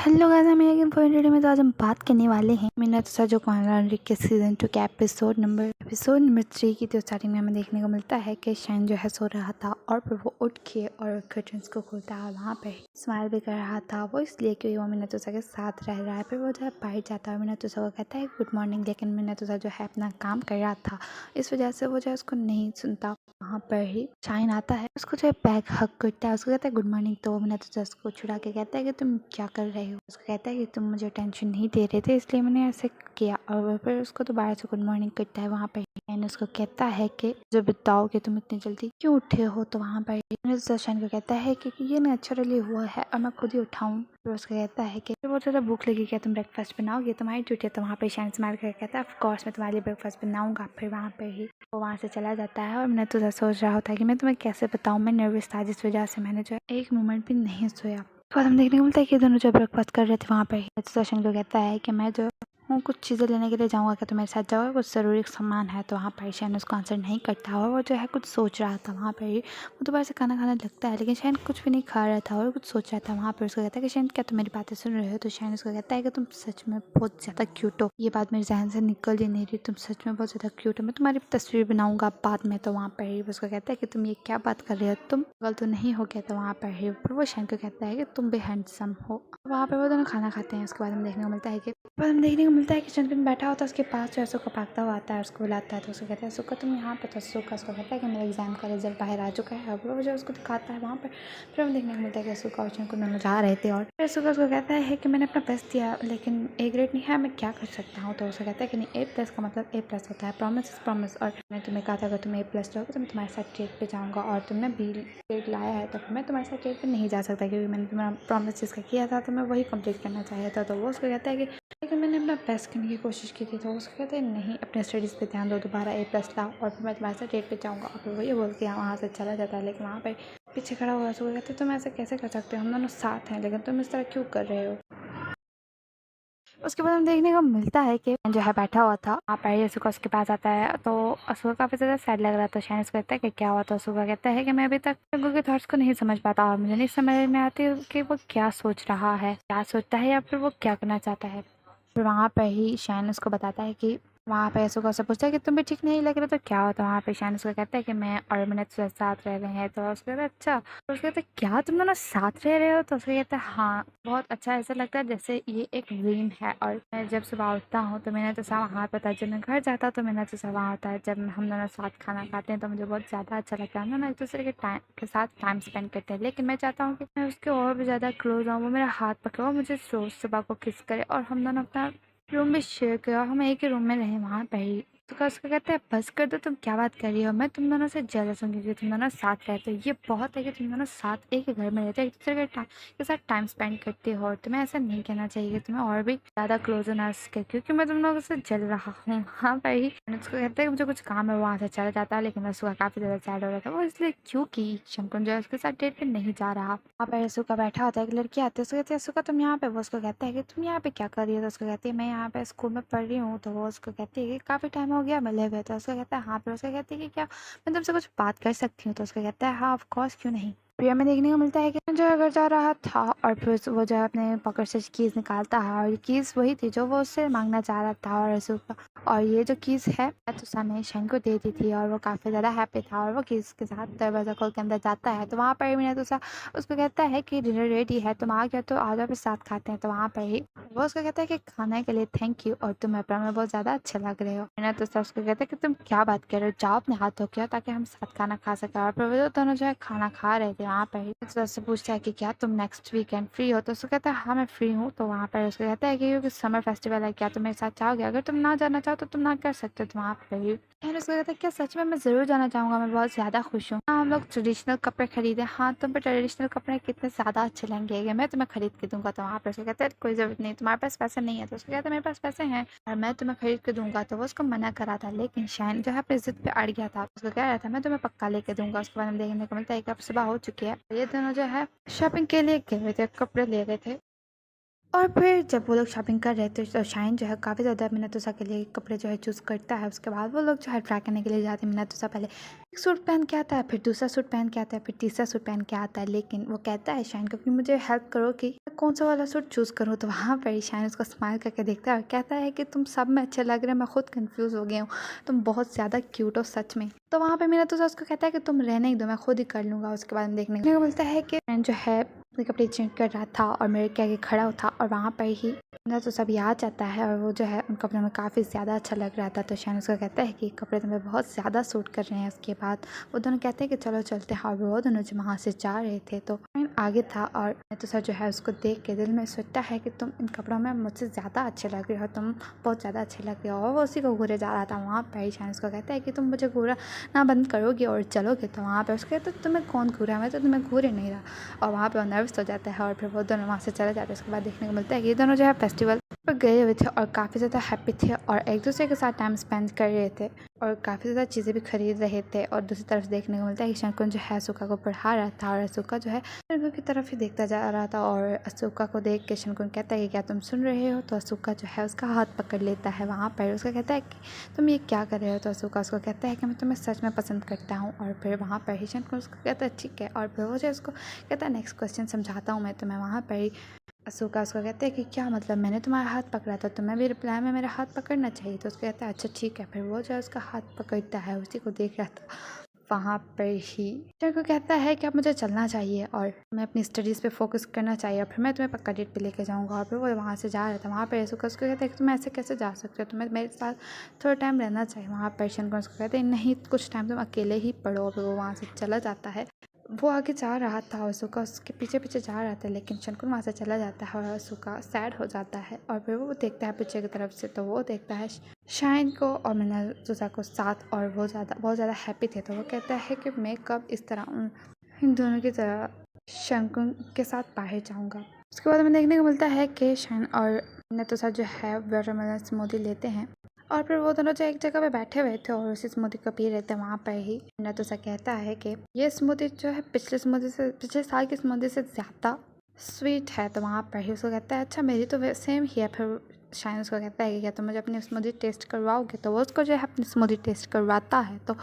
Hello guys, हम एक video में तो आज हम बात करने वाले हैं मीना तुसा जो कॉन्ट्रैक्ट के सीजन 2 के एपिसोड नंबर 3 की। तो स्टार्टिंग में हमें देखने को मिलता है कि शाइन जो है सो रहा था और फिर वो उठ के और कर्टन्स को खोलता है। वहाँ पे स्माइल भी कर रहा था वो, इसलिए क्योंकि वो मीना तुसा के साथ रह रहा है। फिर वो जो है बाहर जाता है और मीना तुसा को कहता है गुड मॉर्निंग, लेकिन मीना तुसा जो है अपना काम कर रहा था, इस वजह से वो जो है उसको नहीं सुनता। वहाँ पर ही शाइन आता है, उसको जो है बैग हक करता है, उसको कहता है गुड मॉर्निंग। तो मीना तुसा उसको छुड़ा के कहता है कि तुम क्या कर रहे हो। उसको कहता है कि तुम मुझे टेंशन नहीं दे रहे थे, इसलिए मैंने ऐसे किया। और फिर उसको दोबारा से गुड मॉर्निंग करता है। वहाँ पर शाइन उसको कहता है कि जो बताओ कि तुम इतनी जल्दी क्यों उठे हो। तो वहाँ पर शाइन को कहता है कि ये नेचुरली हुआ है और मैं खुद ही उठाऊँ। फिर उसको कहता है कि बहुत ज़्यादा भूख लगी, क्या तुम ब्रेकफास्ट बनाओगे, तुम्हारी ड्यूटी है। तो वहाँ पर शाइन स्माइल करके कहता है ऑफ कोर्स मैं तुम्हारे लिए ब्रेकफास्ट बनाऊंगा। फिर वहाँ पर ही वो वहाँ से चला जाता है और मैंने तो सोच रहा होता है कि मैं तुम्हें कैसे बताऊँ, मैं नर्वस था जिस वजह से मैंने जो है एक मोमेंट भी नहीं सोया। तो बाद हम देखने को मिलता है कि दोनों जो ब्रेकफास्ट कर रहे थे वहाँ पे सेशन को कहता है कि मैं जो हूँ कुछ चीज़ें लेने के लिए जाऊँगा, क्या तुम मेरे साथ जाओगे, कुछ ज़रूरी सामान है। तो वहाँ पर शैन उसको आंसर नहीं करता और वो जो है कुछ सोच रहा था। वहाँ पर ही वो दोबारा से खाना खाने लगता है, लेकिन शैन कुछ भी नहीं खा रहा था और कुछ सोच रहा था। वहाँ पर उसको कहता है कि शैन क्या तुम मेरी बातें सुन रहे हो। तो शैन उसको कहता है कि तुम सच में बहुत ज़्यादा क्यूट हो, ये बात मेरे जहन से निकल ही नहीं रही, तुम सच में बहुत ज़्यादा क्यूट हो, मैं तुम्हारी तस्वीर बनाऊंगा बाद में। तो वहाँ पर ही उसको कहता है कि तुम ये क्या बात कर रहे हो, तुम पागल तो नहीं हो गया। तो वहाँ पर ही फिर वो शैन को कहता है कि तुम भी हैंडसम हो। वहाँ पर वो दोनों खाना खाते हैं। उसके बाद हम देखने को मिलता है कि चंदन बैठा होता है उसके पास, जो है सुका भागता हुआ आता है, उसको बुलाता है। तो उसको कहता है सुका तुम यहाँ पे। तो सुका उसको कहता है कि मेरा एग्जाम का रिजल्ट बाहर आ चुका है। और वो जो उसको दिखाता है वहाँ पर। फिर हम देखने को मिलता है कि सुका और चंदन दोनों जा रहे थे और फिर सुका उसको कहता है कि मैंने अपना बेस्ट दिया लेकिन ए ग्रेड नहीं है, मैं क्या कर सकता हूँ। तो उसको कहता है कि नहीं, A+ का मतलब A+ होता है, प्रॉमिस इज प्रॉमिस। और मैंने तुम्हें कहा था अगर तुम A+ लोगे तो मैं तुम्हारे साथ ट्रेड पे जाऊँगा, और तुमने B ग्रेड लाया है तो फिर मैं तुम्हारे साथ ट्रेड पे नहीं जा सकता, क्योंकि मैंने तुम्हारा प्रॉमिस जिसका किया था तो मैं वही कंप्लीट करना चाहता था। तो वो उसको कहता है कि लेकिन मैंने अपना बेस्ट करने की कोशिश की थी। तो उसको कहते हैं नहीं, अपने स्टडीज़ पे ध्यान दो, दोबारा A+ लाओ और फिर मैं तुम्हारे साथ डेट पे जाऊँगा। और फिर वही बोल के वहाँ से चला जाता है। लेकिन वहाँ पे पीछे खड़ा हुआ उसको कहते तुम ऐसे कैसे कर सकते हो, हम दोनों साथ हैं, लेकिन तुम इस तरह क्यों कर रहे हो। उसके बाद हम देखने को मिलता है कि जो है बैठा हुआ था, आप असुका उसके पास आता है। तो असुका काफ़ी ज़्यादा सैड लग रहा था। शायद उसको कहता है कि क्या हुआ। तो असुका कहता है कि मैं अभी तक शंगू के थॉट्स को नहीं समझ पाता और मुझे नहीं समझ में आती कि वो क्या सोच रहा है, क्या सोचता है या फिर वो क्या करना चाहता है। फिर वहाँ पर ही शाइन उसको बताता है कि वहाँ पे असुका से पूछता है कि तुम भी ठीक नहीं लग रहे तो क्या होता है। वहाँ पे शाइन उसको कहता है कि मैं और मैंने तुझे साथ रह रहे हैं। तो उसको कहता है अच्छा। तो उसको कहता है क्या तुम दोनों साथ रह रहे हो। तो उसको कहता है हाँ, बहुत अच्छा, ऐसा लगता है जैसे ये एक ड्रीम है। और मैं जब सुबह उठता हूँ तो मैंने तो सब वहाँ पता है, जब मैं घर जाता हूँ तो मैंने तो सब वहाँ होता है, जब हम दोनों साथ खाना खाते हैं तो मुझे बहुत ज़्यादा अच्छा लगता है, हम दोनों एक दूसरे के साथ टाइम स्पेंड करते हैं। लेकिन मैं चाहता हूँ कि मैं उसके और भी ज़्यादा क्लोज आऊँ, वो मेरा हाथ पकड़े, वो मुझे रोज़ सुबह को किस करे और हम दोनों अपना रूम भी शेयर किया, हम एक ही रूम में रहे वहाँ पे ही। तो उसका कहता है बस कर दो, तुम क्या बात कर रही हो, मैं तुम दोनों से जेलस हूँ क्योंकि तुम दोनों साथ रहते हो, ये बहुत है कि तुम दोनों साथ एक ही घर में रहते हो, एक दूसरे के साथ टाइम स्पेंड करते हो। और तुम्हें ऐसा नहीं कहना चाहिए कि तुम्हें और भी ज़्यादा क्लोज होना सके, क्योंकि मैं तुम लोगों से जल रहा हूँ। वहाँ पर ही उसको कहता है कि मुझे कुछ काम है, वहाँ से चला जाता है। लेकिन उसका काफ़ी ज़्यादा सैड हो रहा था वो, इसलिए क्योंकि शंकुन जो है उसके साथ डेट पे नहीं जा रहा। वहाँ पर सुका बैठा होता है, एक लड़की आती है, उसको कहती है सुका तुम यहाँ पे। वो उसको कहता है कि तुम यहाँ पे क्या कर रही हो। तो उसको कहती है मैं यहाँ पे स्कूल में पढ़ रही हूँ। तो वो उसको कहती है कि काफ़ी टाइम हो गया मिले हुए। तो उसको कहता है हाँ। फिर उसको कहती है कि क्या मैं तुमसे कुछ बात कर सकती हूँ। तो उसको कहता है हाँ ऑफ कोर्स, क्यों नहीं। प्रिया में देखने को मिलता है कि जो है घर जा रहा था और फिर वो जो है अपने पॉकेट से कीज़ निकालता है और कीज़ वही थी जो वो उससे मांगना चाह रहा था। और ये जो कीज़ है तो समय शैन को दे दी थी और वो काफ़ी ज़्यादा हैप्पी था और वो कीज़ के साथ दरवाज़ा खोल के अंदर जाता है। तो वहाँ पर मीना तुसा उसको कहता है कि डिनर रेडी है, तुम आ गया तो आ जाओ, फिर साथ खाते हैं। तो वहाँ पर ही वो उसको कहता है कि खाने के लिए थैंक यू और तुम अपना में बहुत ज़्यादा अच्छे लग रहे हो। मीना तुसा उसको कहता है कि तुम क्या बात कर रहे हो, जाओ अपने हाथ धो के आओ ताकि हम साथ खाना खा सकें। और फिर वो दोनों जो है खाना खा रहे थे वहाँ पर ही। तो उससे पूछता है कि क्या तुम नेक्स्ट वीकेंड फ्री हो। तो उसको कहता है हाँ मैं फ्री हूँ। तो वहाँ पर उसको कहता है कि क्योंकि समर फेस्टिवल है, क्या तुम मेरे साथ चाहोगे, अगर तुम ना जाना चाहो तो तुम ना कर सकते हो। तो वहाँ पर ही उसको कहता है क्या सच में, मैं ज़रूर जाना चाहूँगा, मैं बहुत ज़्यादा खुश हूँ। हाँ हम लोग ट्रेडिशनल कपड़े खरीदे। हाँ तुम पे ट्रेडिशनल कपड़े कितने ज़्यादा अच्छे लगेंगे, मैं तुम्हें खरीद के दूंगा। तो वहाँ पर उसको कहता है कोई ज़रूरत नहीं, तुम्हारे पास पैसे नहीं है। तो उसको कहता है मेरे पास पैसे हैं और मैं तुम्हें खरीद के दूंगा। तो वो उसको मना करा था, लेकिन शाइन जो है अपनी जिद पे अड़ गया था, उसको कह रहा था मैं तुम्हें पक्का लेके दूंगा। उसके बाद हम देखने को मिलता है कि अब सुबह हो चुकी है, ये दोनों जो है शॉपिंग के लिए गए हुए थे, कपड़े ले गए थे। और फिर जब वो लोग शॉपिंग कर रहे थे तो शाइन जो है काफ़ी ज़्यादा मिनातुसा के लिए कपड़े जो है चूज़ करता है। उसके बाद वो लोग जो है ट्राई करने के लिए जाते हैं। मिनातुसा पहले एक सूट पहन के आता है, फिर दूसरा सूट पहन के आता है, फिर तीसरा सूट पहन के आता है, लेकिन वो कहता है शाइन को कि मुझे हेल्प करो कि कौन सा वाला सूट चूज़ करूँ। तो वहाँ पर ही शाइन उसको स्माइल करके देखता है और कहता है कि तुम सब में अच्छे लग रहे हो, मैं खुद कन्फ्यूज़ हो गया हूँ, तुम बहुत ज़्यादा क्यूट हो सच में। तो वहाँ पर मिनातुसा उसको कहता है कि तुम रहने ही दो, मैं खुद ही कर लूँगा। उसके बाद देखने को मिलता है कि शाइन जो है अपने कपड़े चेंज कर रहा था और मेरे के आगे खड़ा था और वहाँ पर ही ना तो सब याद जाता है और वो जो है उन कपड़ों में काफ़ी ज़्यादा अच्छा लग रहा था। तो शाइन उसको कहता है कि कपड़े तुम्हें बहुत ज़्यादा सूट कर रहे हैं। उसके बाद वो दोनों कहते हैं कि चलो चलते हैं और वो दोनों जो वहाँ से जा रहे थे तो शाइन आगे था और तो सर जो है उसको देख के दिल में सोचता है कि तुम इन कपड़ों में मुझसे ज़्यादा अच्छे लग रहे हो, तुम बहुत ज़्यादा अच्छे लग रहे हो। और वो उसी को घूरे जा रहा था। वहाँ पर ही शाइन उसको कहता है कि तुम मुझे घूरा ना बंद करोगे और चलोगे। तो वहाँ पर उसको कहता है तुम्हें कौन घूरा, मैं तो तुम्हें घूरे नहीं रहा। और वहाँ पर वो नर्वस हो जाता है और फिर वो दोनों वहाँ से चले जाते हैं। उसके बाद देखने को मिलता है कि ये दोनों जो है फेस्टिवल पर गए हुए थे और काफ़ी ज़्यादा हैप्पी थे और एक दूसरे के साथ टाइम स्पेंड कर रहे थे और काफ़ी ज़्यादा चीज़ें भी खरीद रहे थे। और दूसरी तरफ देखने को मिलता है कि शंकुन जो है अशोका को पढ़ा रहा था और अशोका जो है शंकुन की तरफ ही देखता जा रहा था। और अशोका को देख के शंकुन कहता है कि क्या तुम सुन रहे हो। तो अशोका जो है उसका हाथ पकड़ लेता है। वहाँ पर उसका कहता है कि तुम ये क्या कर रहे हो। तो अशोका उसको कहता है कि मैं तुम्हें सच में पसंद करता हूँ। और फिर वहाँ पर ही शंकुन उसको कहता है ठीक है। और फिर वो जो उसको कहता है नेक्स्ट क्वेश्चन समझाता हूँ मैं तुम्हें। वहाँ पर ही अशोका उसको कहते हैं कि क्या मतलब, मैंने तुम्हारा हाथ पकड़ा था, तुम्हें भी रिप्लाई में मेरा हाथ पकड़ना चाहिए। तो उसको कहता है अच्छा ठीक है। फिर वो जो है उसका हाथ पकड़ता है, उसी को देख रहा था। वहाँ पर ही टीचर को कहता है कि अब मुझे चलना चाहिए और मैं अपनी स्टडीज़ पे फोकस करना चाहिए और फिर मैं तुम्हें पक्का डेट पे लेके जाऊँगा। और फिर वो वहाँ से जा रहा था। वहाँ पर अशोका उसको कहता है कि तुम ऐसे कैसे जा सकते हो, तुम्हें मेरे साथ थोड़ा टाइम रहना चाहिए। वहाँ पर शंकर उसको कहते हैं नहीं, कुछ टाइम तुम अकेले ही पढ़ो। फिर वो वहाँ से चला जाता है। वो आगे जा रहा था और अशोका उसके पीछे पीछे जा रहा था, लेकिन शंकुन वहाँ से चला जाता है और अशोका सैड हो जाता है। और फिर वो देखता है पीछे की तरफ से तो वो देखता है शाइन को और मिनातुसा को साथ और वो बहुत ज़्यादा हैप्पी थे। तो वो कहता है कि मैं कब इस तरह इन दोनों की तरह शंकुन के साथ बाहर जाऊँगा। उसके बाद हमें देखने को मिलता है कि शाइन और मिनातुसा जो है वाटरमेलन स्मूदी लेते हैं और फिर वो दोनों जो एक जगह पे बैठे हुए थे और उसी स्मूदी को पी रहे थे। वहाँ पर ही मिनातुसा कहता है कि ये स्मूदी जो है पिछले साल की स्मूदी से ज़्यादा स्वीट है। तो वहाँ पर ही उसको कहता है अच्छा मेरी तो सेम ही है। फिर शाइन उसको कहता है कि क्या तुम मुझे अपनी स्मूदी टेस्ट करवाओगे। तो वो उसको जो है अपनी स्मूदी टेस्ट करवाता है। तो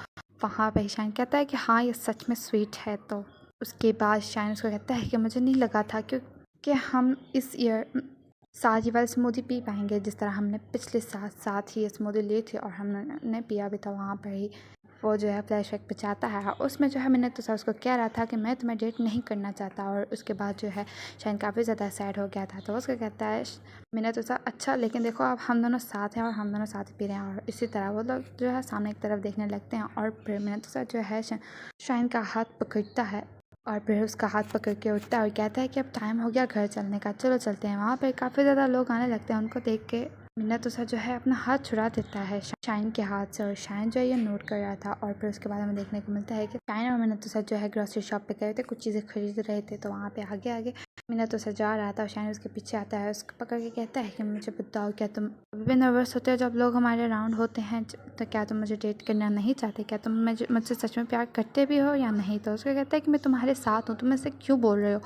वहाँ पर ही शाइन कहता है कि हाँ ये सच में स्वीट है। तो उसके बाद शाइन उसको कहता है कि मुझे नहीं लगा था क्योंकि हम इस ईयर साथ ही वाली स्मूदी पी पाएंगे जिस तरह हमने पिछले साथ ही ये स्मूदी ली थी और हमने पिया भी था। वहाँ पर ही वो जो है फ्लैशबैक पे जाता है। उसमें जो है मैंने तो उसको कह रहा था कि मैं तुम्हें डेट नहीं करना चाहता। और उसके बाद जो है शाइन काफ़ी ज़्यादा सैड हो गया था। तो उसको कहता है मैंने तो अच्छा लेकिन देखो अब हम दोनों साथ हैं और हम दोनों साथ ही पी रहे हैं। और इसी तरह वो लोग जो है सामने की तरफ देखने लगते हैं और फिर मैंने तो जो है शाइन का हाथ पकड़ता है और फिर उसका हाथ पकड़ के उठता है और कहता है कि अब टाइम हो गया घर चलने का, चलो चलते हैं। वहाँ पे काफ़ी ज़्यादा लोग आने लगते हैं। उनको देख के मिनातुसा जो है अपना हाथ छुड़ा देता है शाइन के हाथ से और शाइन जो है ये नोट कर रहा था। और फिर उसके बाद हमें देखने को मिलता है कि शाइन और मिनातुसा जो है ग्रोसरी शॉप पे गए थे, कुछ चीज़ें खरीद रहे थे। तो वहाँ पे आगे आगे मिनातुसा जा रहा था और शाइन उसके पीछे आता है, उसको पकड़ के कहता है कि मुझे बताओ क्या तुम अभी भी नर्वस होते हो जब लोग हमारे अराउंड होते हैं, तो क्या तुम मुझे डेट करना नहीं चाहते, क्या तुम मुझसे सच में प्यार करते भी हो या नहीं। तो उसको कहता है कि मैं तुम्हारे साथ हूँ, तुम मुझसे क्यों बोल रहे हो।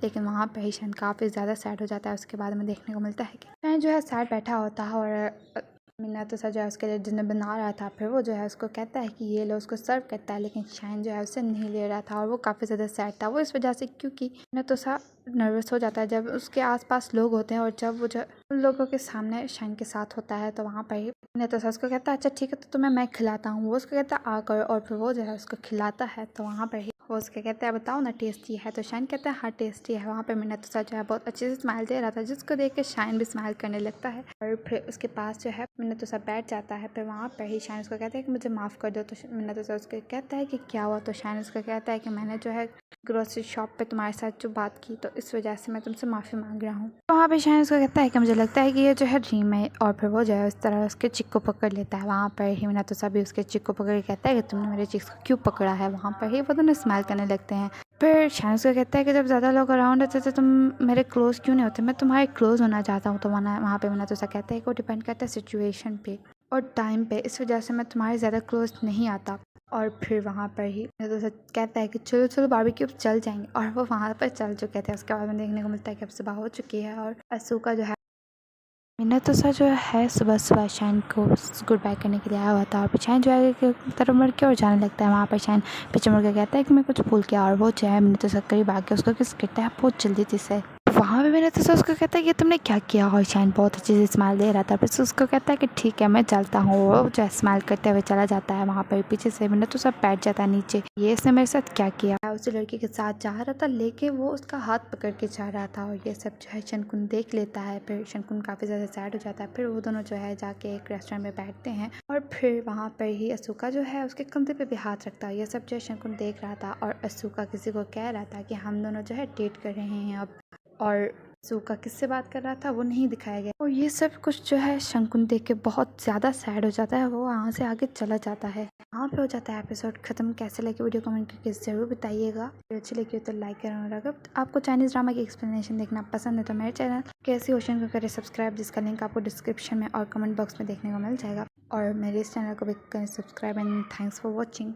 लेकिन वहाँ पर ही शाइन काफ़ी ज़्यादा सैड हो जाता है। उसके बाद हमें देखने को मिलता है कि शाइन जो है सैड बैठा होता है और मिनातुसा जो है उसके लिए डिनर बना रहा था। फिर वो जो है उसको कहता है कि ये लो, उसको सर्व करता है, लेकिन शाइन जो है उसे नहीं ले रहा था और वो काफ़ी ज़्यादा सैड था। वो इस वजह से क्योंकि मिनातुसा नर्वस हो जाता है जब उसके आसपास लोग होते हैं और जब वो जो उन लोगों के सामने शाइन के साथ होता है। तो वहाँ पर ही मिनातुसा उसको कहता है अच्छा ठीक है तो तुम्हें मैं खिलाता हूँ। वो उसको कहता है आकर और फिर वो जो है उसको खिलाता है। तो वहाँ पर ही वो उसके कहते हैं बताओ ना टेस्टी है। तो शाइन कहता है हाँ टेस्टी है। वहाँ पर मिनातुसा जो है बहुत अच्छे से स्माइल दे रहा था जिसको देख के शाइन भी स्माइल करने लगता है और फिर उसके पास जो है मिनातुसा बैठ जाता है। फिर वहाँ पर ही शाइन उसको कहता है कि मुझे माफ़ कर दो। तो मिनातुसा उसको कहता है कि क्या हुआ। तो शाइन उसको कहता है कि मैंने जो है ग्रोसरी शॉप पे तुम्हारे साथ जो बात की तो इस वजह से मैं तुमसे माफ़ी मांग रहा हूँ। तो वहाँ पे शाइन उसको कहता है कि मुझे लगता है कि ये जो है ड्रीम है। और फिर वो जो है उस तरह उसके चिक को पकड़ लेता है। वहाँ पर ही मिनातुसा भी उसके चिक को पकड़ के कहता है कि तुमने मेरे चिक्स को क्यों पकड़ा है। वहाँ पर ही वो दोनों स्माइल करने लगते हैं। फिर शाइन उसको कहता है कि जब ज़्यादा लोग अराउंड होते तो तुम मेरे क्लोज क्यों नहीं होते, मैं तुम्हारे क्लोज होना चाहता हूँ। तो वहाँ पे मिनातुसा कहता है कि वो डिपेंड करता है सिचुएशन पे और टाइम पे, इस वजह से मैं तुम्हारे ज़्यादा क्लोज नहीं आता। और फिर वहाँ पर ही तो सच कहता है कि चलो चलो बारबेक्यू चल जाएंगे, और वो वहाँ पर चल चुके थे। उसके बाद में देखने को मिलता है कि अब सुबह हो चुकी है और असूका जो है मिनातोसा जो है सुबह सुबह शाइन को गुड बाय करने के लिए आया हुआ था, और शाइन जो है तरफ मुड़ के और जाने लगता है। वहाँ पर शाइन पीछे मुड़ के कहता है कि मैं कुछ भूल गया, और वो जो है मिनातोसा करीब आके उसको किस करता है बहुत जल्दी से। वहाँ पे मिनातोसा उसको कहता है कि तुमने क्या किया, और शाइन बहुत अच्छे से स्माइल दे रहा था। फिर उसको कहता है कि ठीक है मैं चलता हूँ। वो जो है स्माइल करते हुए चला जाता है। वहाँ पर पीछे से मिनातोसा बैठ जाता है नीचे। ये इसने मेरे साथ क्या किया, उस लड़की के साथ जा रहा था लेकिन वो उसका हाथ पकड़ के जा रहा था, और ये सब जो है शनकुन देख लेता है। फिर शनकुन काफ़ी ज़्यादा सैड हो जाता है। फिर वो दोनों जो है जाके एक रेस्टोरेंट में बैठते हैं, और फिर वहाँ पर ही असूका जो है उसके कंधे पे भी हाथ रखता है। ये सब जो है शनकुन देख रहा था, और असूका किसी को कह रहा था कि हम दोनों जो है डेट कर रहे हैं अब, और असूका किससे बात कर रहा था वो नहीं दिखाया गया। और ये सब कुछ जो है शनकुन देख के बहुत ज़्यादा सैड हो जाता है। वो वहाँ से आगे चला जाता है। यहाँ पे हो जाता है एपिसोड खत्म। कैसे लगे वीडियो कमेंट करके ज़रूर बताइएगा। वीडियो अच्छी लगी हो तो लाइक करें, और अगर आपको चाइनीज़ ड्रामा की एक्सप्लेनेशन देखना पसंद है तो मेरे चैनल कैसी ओशन को करें सब्सक्राइब, जिसका लिंक आपको डिस्क्रिप्शन में और कमेंट बॉक्स में देखने को मिल जाएगा। और मेरे इस चैनल को भी करें subscribe. And thanks for watching.